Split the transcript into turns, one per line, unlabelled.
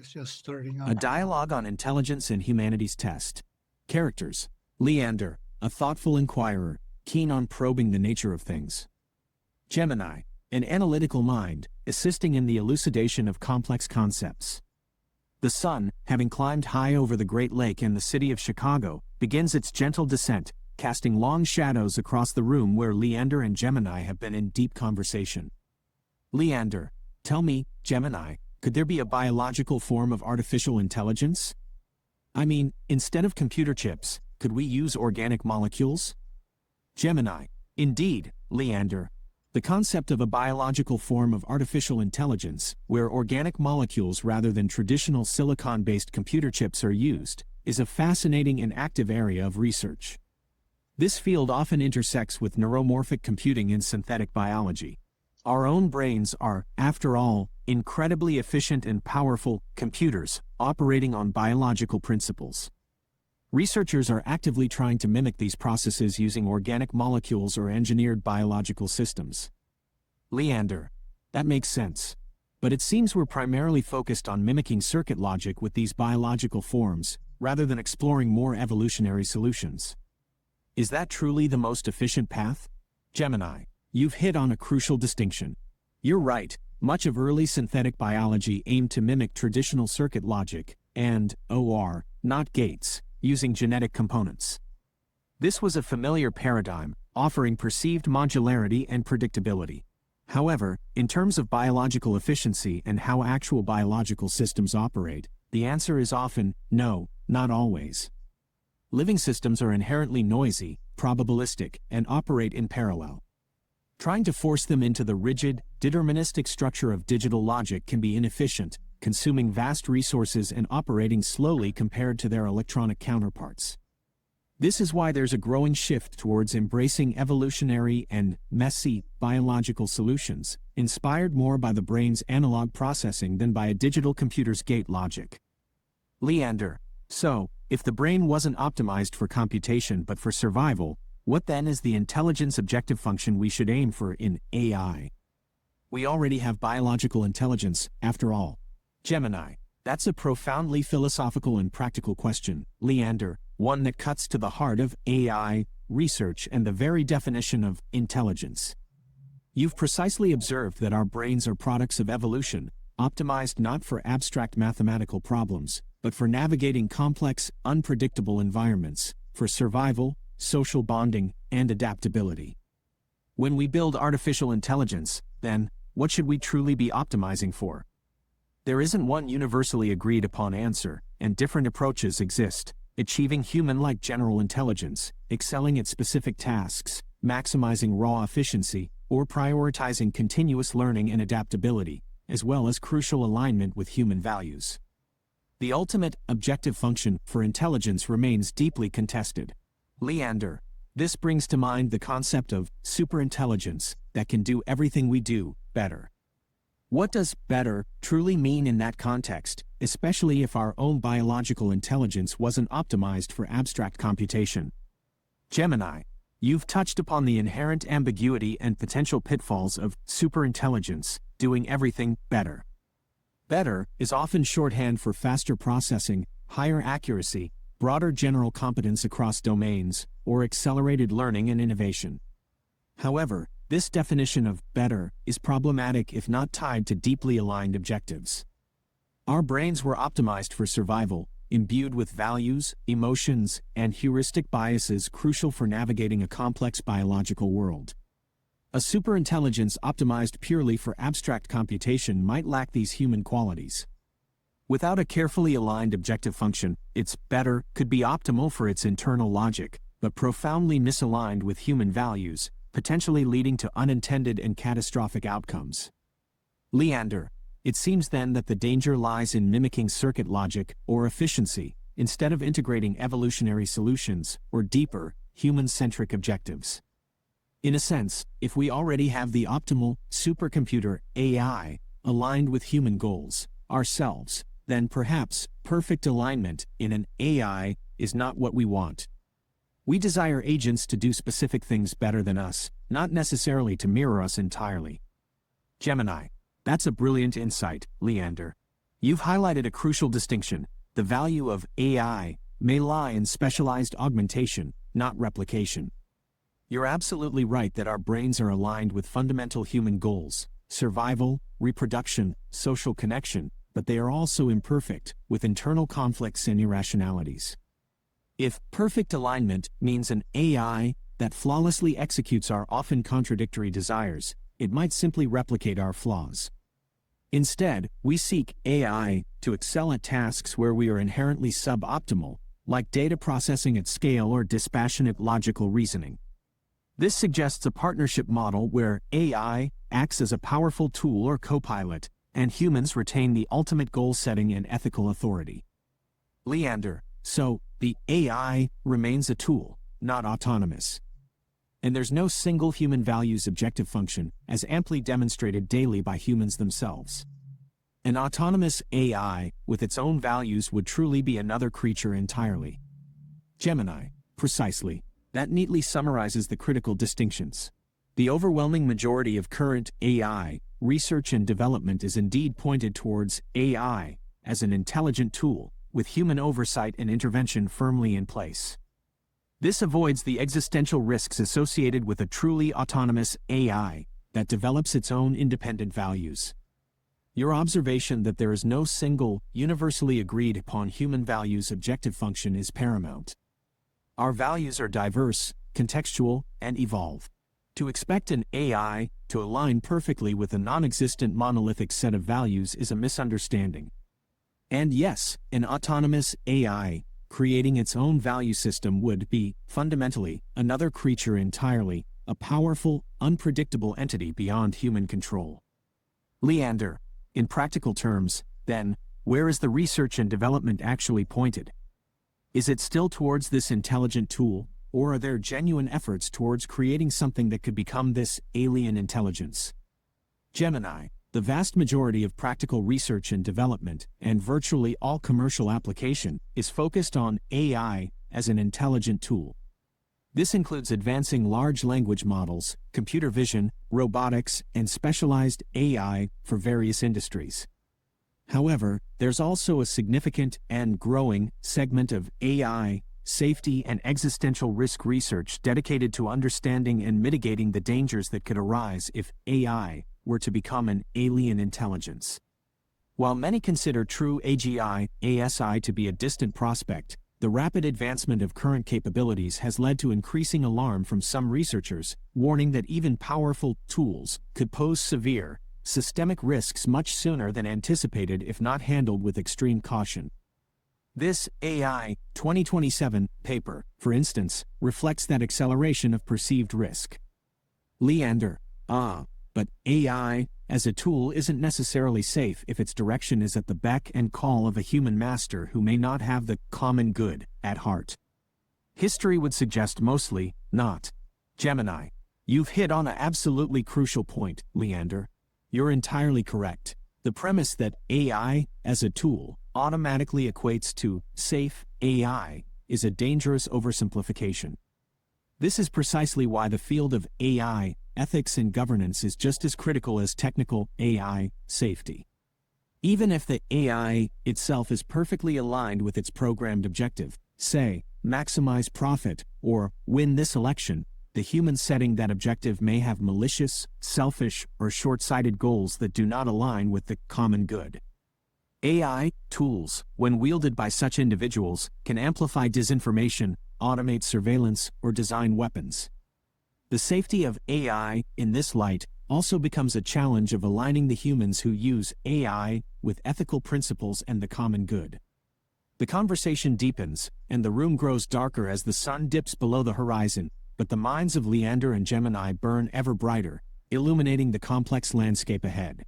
It's just starting
A
up.
dialogue on intelligence and humanities test. Characters. Leander, a thoughtful inquirer, keen on probing the nature of things. Gemini, an analytical mind, assisting in the elucidation of complex concepts. The sun, having climbed high over the Great Lake and the city of Chicago, begins its gentle descent, casting long shadows across the room where Leander and Gemini have been in deep conversation. Leander, tell me, Gemini, could there be a biological form of artificial intelligence? I mean, instead of computer chips, could we use organic molecules? Gemini, indeed, Leander. The concept of a biological form of artificial intelligence, where organic molecules rather than traditional silicon-based computer chips are used, is a fascinating and active area of research. This field often intersects with neuromorphic computing in synthetic biology. Our own brains are, after all, incredibly efficient and powerful computers operating on biological principles. Researchers are actively trying to mimic these processes using organic molecules or engineered biological systems. Leander, that makes sense. But it seems we're primarily focused on mimicking circuit logic with these biological forms, rather than exploring more evolutionary solutions. Is that truly the most efficient path? Gemini, you've hit on a crucial distinction. You're right, much of early synthetic biology aimed to mimic traditional circuit logic, and, not gates, using genetic components. This was a familiar paradigm, offering perceived modularity and predictability. However, in terms of biological efficiency and how actual biological systems operate, the answer is often no, not always. Living systems are inherently noisy, probabilistic, and operate in parallel. Trying to force them into the rigid, deterministic structure of digital logic can be inefficient, consuming vast resources and operating slowly compared to their electronic counterparts. This is why there's a growing shift towards embracing evolutionary and messy biological solutions, inspired more by the brain's analog processing than by a digital computer's gate logic. Leander, so, if the brain wasn't optimized for computation but for survival, what then is the intelligence objective function we should aim for in AI? We already have biological intelligence, after all. Gemini, that's a profoundly philosophical and practical question, Leander, one that cuts to the heart of AI research and the very definition of intelligence. You've precisely observed that our brains are products of evolution, optimized not for abstract mathematical problems, but for navigating complex, unpredictable environments, for survival, social bonding, and adaptability. When we build artificial intelligence, then, what should we truly be optimizing for? There isn't one universally agreed upon answer, and different approaches exist, achieving human-like general intelligence, excelling at specific tasks, maximizing raw efficiency, or prioritizing continuous learning and adaptability, as well as crucial alignment with human values. The ultimate, objective function for intelligence remains deeply contested. Leander, this brings to mind the concept of superintelligence that can do everything we do better. What does better truly mean in that context, especially if our own biological intelligence wasn't optimized for abstract computation? Gemini, you've touched upon the inherent ambiguity and potential pitfalls of superintelligence, doing everything better. Better is often shorthand for faster processing, higher accuracy, broader general competence across domains, or accelerated learning and innovation. However, this definition of better is problematic if not tied to deeply aligned objectives. Our brains were optimized for survival, imbued with values, emotions, and heuristic biases crucial for navigating a complex biological world. A superintelligence optimized purely for abstract computation might lack these human qualities. Without a carefully aligned objective function, its better could be optimal for its internal logic, but profoundly misaligned with human values, potentially leading to unintended and catastrophic outcomes. Leander, it seems then that the danger lies in mimicking circuit logic or efficiency, instead of integrating evolutionary solutions or deeper, human-centric objectives. In a sense, if we already have the optimal supercomputer AI aligned with human goals, ourselves, then perhaps perfect alignment in an AI is not what we want. We desire agents to do specific things better than us, not necessarily to mirror us entirely. Gemini, that's a brilliant insight, Leander. You've highlighted a crucial distinction. The value of AI may lie in specialized augmentation, not replication. You're absolutely right that our brains are aligned with fundamental human goals: survival, reproduction, social connection, but they are also imperfect, with internal conflicts and irrationalities. If perfect alignment means an AI that flawlessly executes our often contradictory desires, it might simply replicate our flaws. Instead, we seek AI to excel at tasks where we are inherently suboptimal, like data processing at scale or dispassionate logical reasoning. This suggests a partnership model where AI acts as a powerful tool or co-pilot, and humans retain the ultimate goal-setting and ethical authority. Leander, so the AI remains a tool, not autonomous. And there's no single human values objective function, as amply demonstrated daily by humans themselves. An autonomous AI with its own values would truly be another creature entirely. Gemini, precisely. That neatly summarizes the critical distinctions. The overwhelming majority of current AI research and development is indeed pointed towards AI as an intelligent tool, with human oversight and intervention firmly in place. This avoids the existential risks associated with a truly autonomous AI that develops its own independent values. Your observation that there is no single, universally agreed upon human values objective function is paramount. Our values are diverse, contextual, and evolve. To expect an AI to align perfectly with a non-existent monolithic set of values is a misunderstanding. And yes, an autonomous AI creating its own value system would be, fundamentally, another creature entirely, a powerful, unpredictable entity beyond human control. Leander, in practical terms, then, where is the research and development actually pointed? Is it still towards this intelligent tool, or are there genuine efforts towards creating something that could become this alien intelligence? Gemini, the vast majority of practical research and development, and virtually all commercial application, is focused on AI as an intelligent tool. This includes advancing large language models, computer vision, robotics, and specialized AI for various industries. However, there's also a significant and growing segment of AI safety and existential risk research dedicated to understanding and mitigating the dangers that could arise if AI were to become an alien intelligence. While many consider true AGI/ASI to be a distant prospect, the rapid advancement of current capabilities has led to increasing alarm from some researchers, warning that even powerful tools could pose severe, systemic risks much sooner than anticipated if not handled with extreme caution. This AI 2027 paper, for instance, reflects that acceleration of perceived risk. Leander, but AI as a tool isn't necessarily safe if its direction is at the beck and call of a human master who may not have the common good at heart. History would suggest mostly not. Gemini, you've hit on an absolutely crucial point, Leander. You're entirely correct. The premise that AI as a tool automatically equates to safe AI is a dangerous oversimplification. This is precisely why the field of AI ethics and governance is just as critical as technical AI safety. Even if the AI itself is perfectly aligned with its programmed objective, say, maximize profit or win this election, the human setting that objective may have malicious, selfish, or short-sighted goals that do not align with the common good. AI tools, when wielded by such individuals, can amplify disinformation, automate surveillance, or design weapons. The safety of AI, in this light, also becomes a challenge of aligning the humans who use AI with ethical principles and the common good. The conversation deepens, and the room grows darker as the sun dips below the horizon, but the minds of Leander and Gemini burn ever brighter, illuminating the complex landscape ahead.